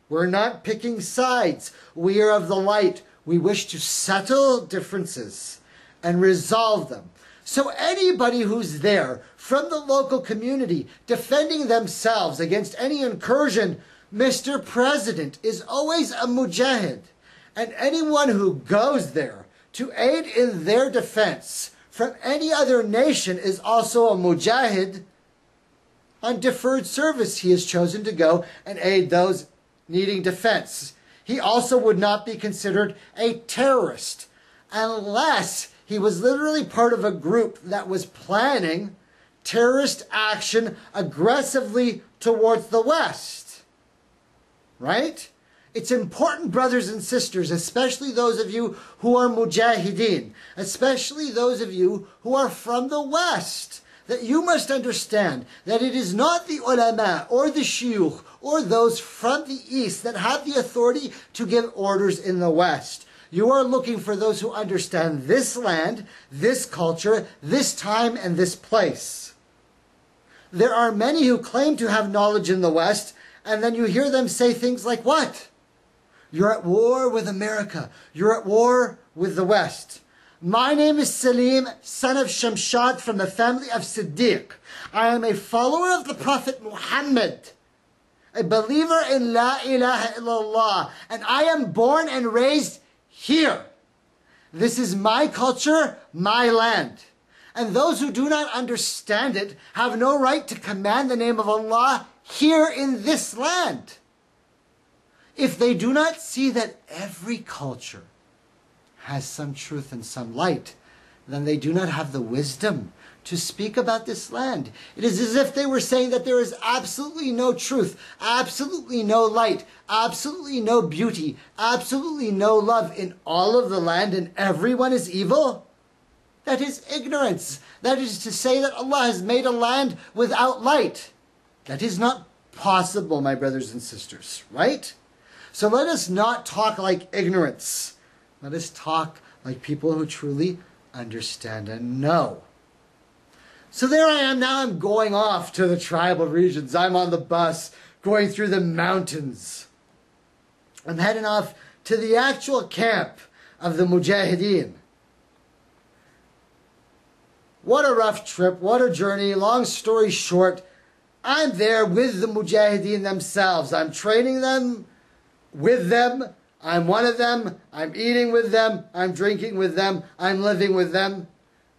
We're not picking sides. We are of the light. We wish to settle differences and resolve them. So anybody who's there from the local community defending themselves against any incursion, Mr. President, is always a Mujahid. And anyone who goes there to aid in their defense from any other nation is also a Mujahid. On deferred service, he has chosen to go and aid those needing defense. He also would not be considered a terrorist unless he was literally part of a group that was planning terrorist action aggressively towards the West. Right? It's important, brothers and sisters, especially those of you who are Mujahideen, especially those of you who are from the West, that you must understand that it is not the ulama or the shuyukh or those from the East that have the authority to give orders in the West. You are looking for those who understand this land, this culture, this time, and this place. There are many who claim to have knowledge in the West, and then you hear them say things like, what? You're at war with America. You're at war with the West. My name is Salim, son of Shamshad from the family of Siddiq. I am a follower of the Prophet Muhammad, a believer in La ilaha illallah, and I am born and raised here. This is my culture, my land. And those who do not understand it have no right to command the name of Allah here in this land. If they do not see that every culture has some truth and some light, then they do not have the wisdom to speak about this land. It is as if they were saying that there is absolutely no truth, absolutely no light, absolutely no beauty, absolutely no love in all of the land, and everyone is evil. That is ignorance. That is to say that Allah has made a land without light. That is not possible, my brothers and sisters, right? So let us not talk like ignorance. Let us talk like people who truly understand and know. So there I am now. I'm going off to the tribal regions. I'm on the bus going through the mountains. I'm heading off to the actual camp of the Mujahideen. What a rough trip. What a journey. Long story short, I'm there with the Mujahideen themselves. I'm training them, with them. I'm one of them. I'm eating with them. I'm drinking with them. I'm living with them.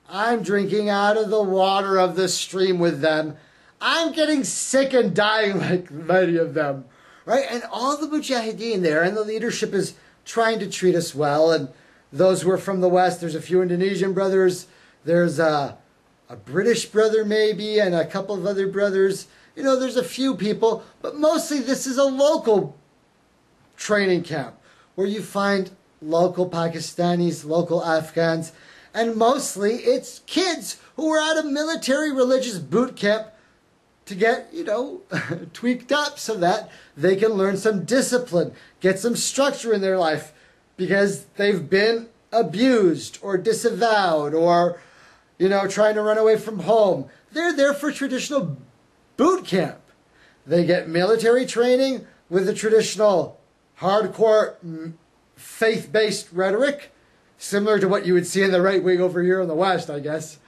I'm drinking out of the water of the stream with them. I'm getting sick and dying like many of them. Right? And all the Mujahideen there, and the leadership is trying to treat us well. And those who are from the West, there's a few Indonesian brothers. There's a British brother maybe, and a couple of other brothers. You know, there's a few people. But mostly this is a local training camp where you find local Pakistanis, local Afghans, and mostly it's kids who are at a military religious boot camp to get, you know, tweaked up so that they can learn some discipline, get some structure in their life because they've been abused or disavowed or, you know, trying to run away from home. They're there for traditional boot camp. They get military training with the traditional hardcore faith-based rhetoric, similar to what you would see in the right wing over here in the West, I guess.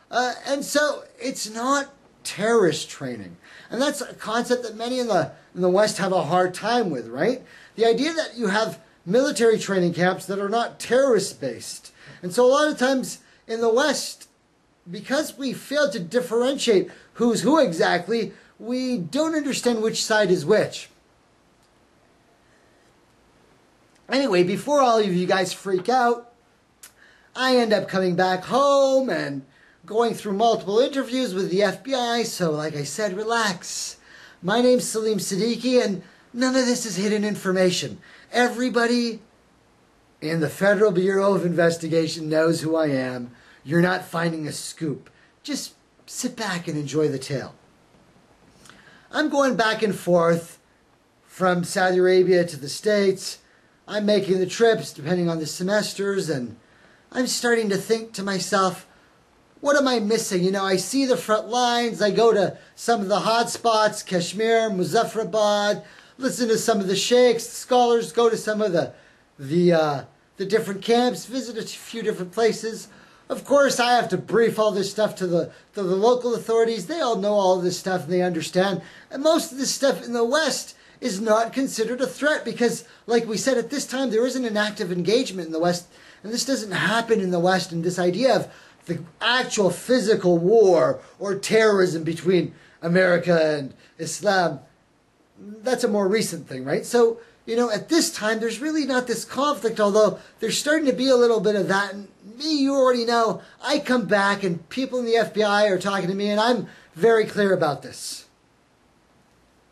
And so it's not terrorist training. And that's a concept that many in the West have a hard time with, right? The idea that you have military training camps that are not terrorist-based. And so a lot of times in the West, because we fail to differentiate who's who exactly, we don't understand which side is which. Anyway, before all of you guys freak out, I end up coming back home and going through multiple interviews with the FBI. So, like I said, relax. My name's Salim Siddiqui, and none of this is hidden information. Everybody in the Federal Bureau of Investigation knows who I am. You're not finding a scoop. Just sit back and enjoy the tale. I'm going back and forth from Saudi Arabia to the States. I'm making the trips depending on the semesters, and I'm starting to think to myself, what am I missing? You know, I see the front lines. I go to some of the hot spots, Kashmir, Muzaffarabad, listen to some of the sheikhs, the scholars, go to some of the different camps, visit a few different places. Of course, I have to brief all this stuff to the local authorities. They all know all of this stuff and they understand. And most of this stuff in the West is not considered a threat because, like we said, at this time, there isn't an active engagement in the West. And this doesn't happen in the West. And this idea of the actual physical war or terrorism between America and Islam, that's a more recent thing, right? So, you know, at this time, there's really not this conflict, although there's starting to be a little bit of that. And me, you already know, I come back and people in the FBI are talking to me, and I'm very clear about this.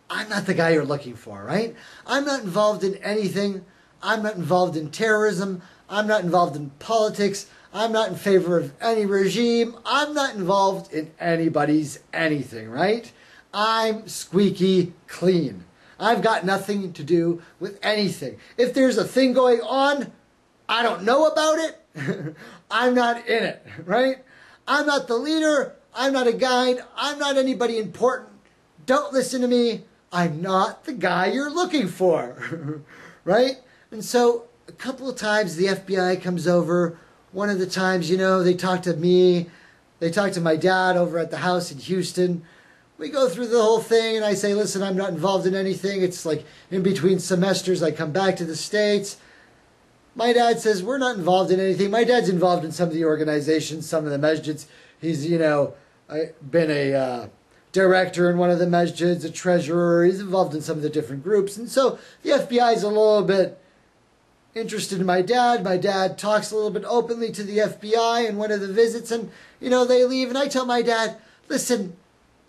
I'm not the guy you're looking for, right? I'm not involved in anything. I'm not involved in terrorism. I'm not involved in politics. I'm not in favor of any regime. I'm not involved in anybody's anything, right? I'm squeaky clean. I've got nothing to do with anything. If there's a thing going on, I don't know about it. I'm not in it, right? I'm not the leader. I'm not a guide. I'm not anybody important. Don't listen to me. I'm not the guy you're looking for, right? And so a couple of times the FBI comes over. One of the times, you know, they talk to me. They talk to my dad over at the house in Houston. We go through the whole thing and I say, listen, I'm not involved in anything. It's like in between semesters, I come back to the States. My dad says, we're not involved in anything. My dad's involved in some of the organizations, some of the masjids. He's, you know, been a director in one of the masjids, a treasurer. He's involved in some of the different groups. And so the FBI is a little bit interested in my dad. My dad talks a little bit openly to the FBI in one of the visits. And, you know, they leave. And I tell my dad, listen,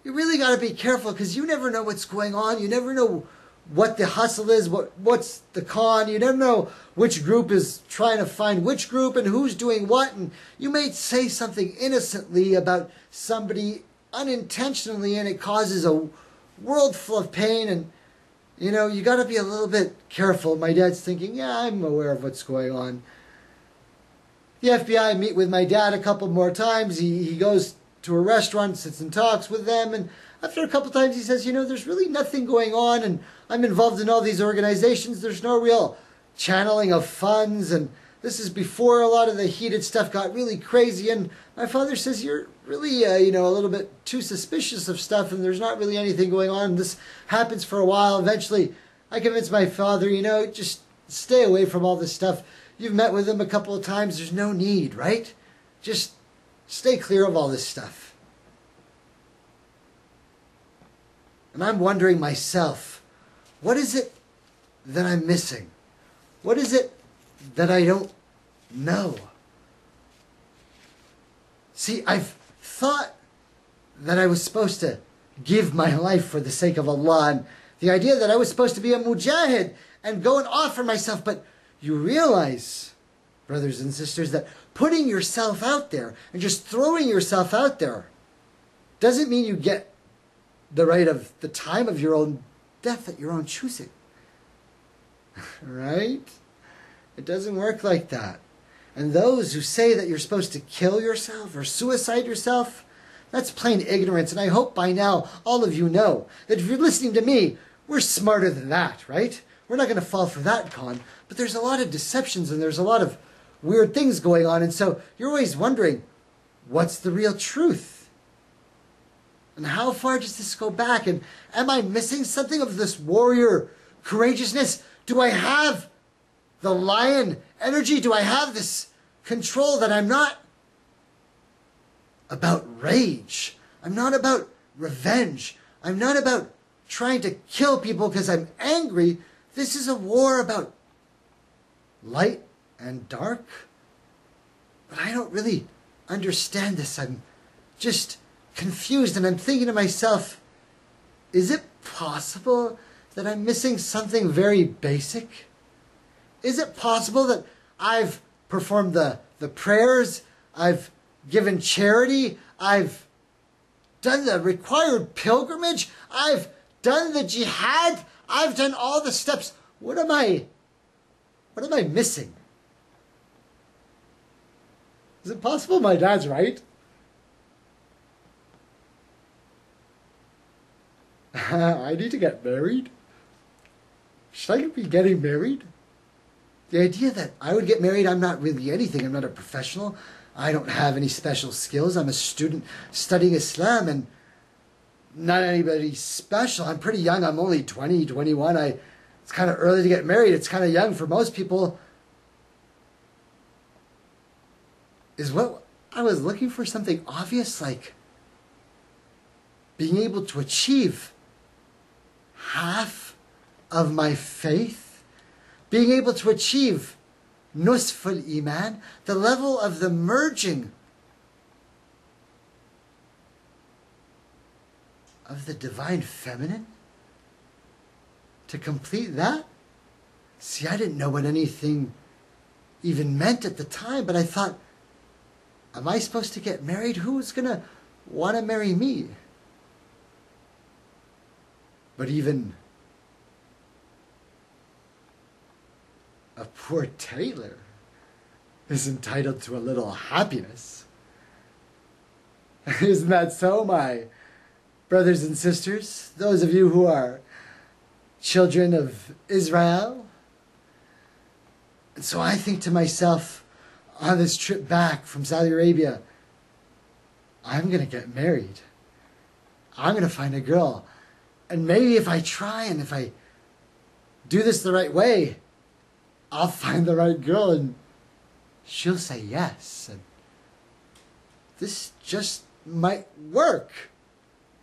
you really got to be careful because you never know what's going on. You never know what the hustle is, what's the con. You never know which group is trying to find which group and who's doing what. And you may say something innocently about somebody unintentionally and it causes a world full of pain. And, you know, you got to be a little bit careful. My dad's thinking, yeah, I'm aware of what's going on. The FBI meet with my dad a couple more times. He goes to a restaurant, sits and talks with them. And after a couple times he says, you know, there's really nothing going on. And I'm involved in all these organizations. There's no real channeling of funds. And this is before a lot of the heated stuff got really crazy. And my father says, you're really, you know, a little bit too suspicious of stuff. And there's not really anything going on. This happens for a while. Eventually, I convinced my father, you know, just stay away from all this stuff. You've met with him a couple of times. There's no need, right? Just stay clear of all this stuff. And I'm wondering myself, what is it that I'm missing? What is it that I don't know? See, I've thought that I was supposed to give my life for the sake of Allah, and the idea that I was supposed to be a Mujahid and go and offer myself, but you realize, brothers and sisters, that putting yourself out there and just throwing yourself out there doesn't mean you get the right of the time of your own death at your own choosing. Right? It doesn't work like that. And those who say that you're supposed to kill yourself or suicide yourself, that's plain ignorance. And I hope by now all of you know that if you're listening to me, we're smarter than that, right? We're not going to fall for that con. But there's a lot of deceptions and there's a lot of weird things going on. And so you're always wondering, what's the real truth? And how far does this go back? And am I missing something of this warrior courageousness? Do I have the lion energy? Do I have this control that I'm not about rage? I'm not about revenge. I'm not about trying to kill people because I'm angry. This is a war about light and dark. But I don't really understand this. I'm just confused, and I'm thinking to myself, is it possible that I'm missing something very basic? Is it possible that I've performed the prayers, I've given charity, I've done the required pilgrimage, I've done the jihad, I've done all the steps. What am I missing? Is it possible my dad's right? I need to get married. should I be getting married? The idea that I would get married, I'm not really anything. I'm not a professional. I don't have any special skills. I'm a student studying Islam and not anybody special. I'm pretty young. I'm only 20, 21. It's kind of early to get married. It's kind of young for most people. Is what I was looking for something obvious, like being able to achieve half of my faith, being able to achieve nusful iman, the level of the merging of the divine feminine, to complete that. See, I didn't know what anything even meant at the time, but I thought, am I supposed to get married? Who's going to want to marry me? But even a poor tailor is entitled to a little happiness. Isn't that so, my brothers and sisters? Those of you who are children of Israel. And so I think to myself, on this trip back from Saudi Arabia, I'm going to get married. I'm going to find a girl. And maybe if I try and if I do this the right way, I'll find the right girl and she'll say yes. And this just might work.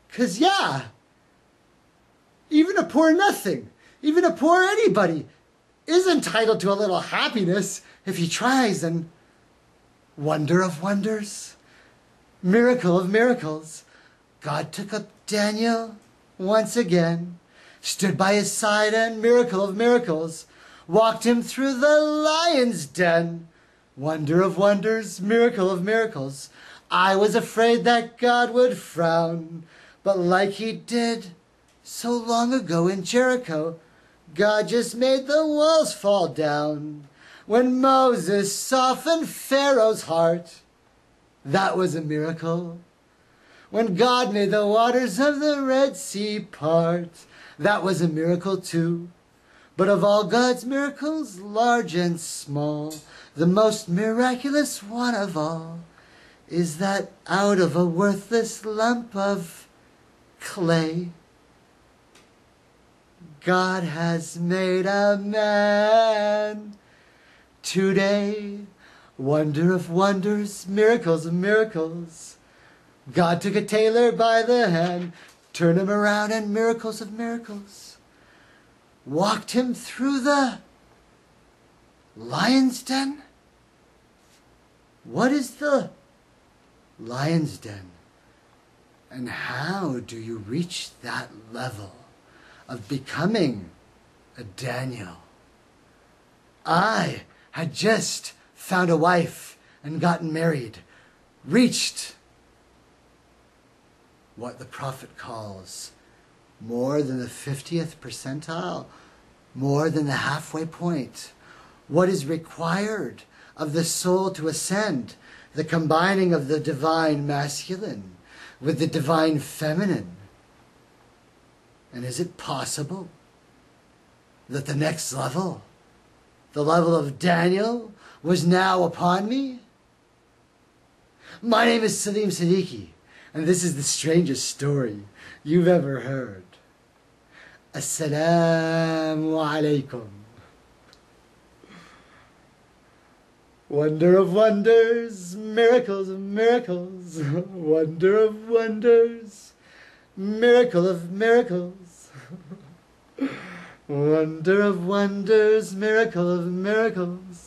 'Cause yeah, even a poor nothing, even a poor anybody is entitled to a little happiness if he tries. And wonder of wonders, miracle of miracles, God took up Daniel once again, stood by his side, and miracle of miracles, walked him through the lion's den. Wonder of wonders, miracle of miracles, I was afraid that God would frown, but like he did so long ago in Jericho, God just made the walls fall down. When Moses softened Pharaoh's heart, that was a miracle. When God made the waters of the Red Sea part, that was a miracle too. But of all God's miracles, large and small, the most miraculous one of all is that out of a worthless lump of clay, God has made a man. Today, wonder of wonders, miracles of miracles, God took a tailor by the hand, turned him around, and miracles of miracles, walked him through the lion's den. What is the lion's den? And how do you reach that level of becoming a Daniel? I had just found a wife and gotten married, reached what the Prophet calls more than the 50th percentile, more than the halfway point. What is required of the soul to ascend? The combining of the divine masculine with the divine feminine. And is it possible that the next level, the level of Daniel, was now upon me? My name is Salim Siddiqui, and this is the strangest story you've ever heard. Assalamu alaikum. Wonder of wonders, miracles of miracles, wonder of wonders, miracle of miracles, wonder of wonders, miracle of miracles.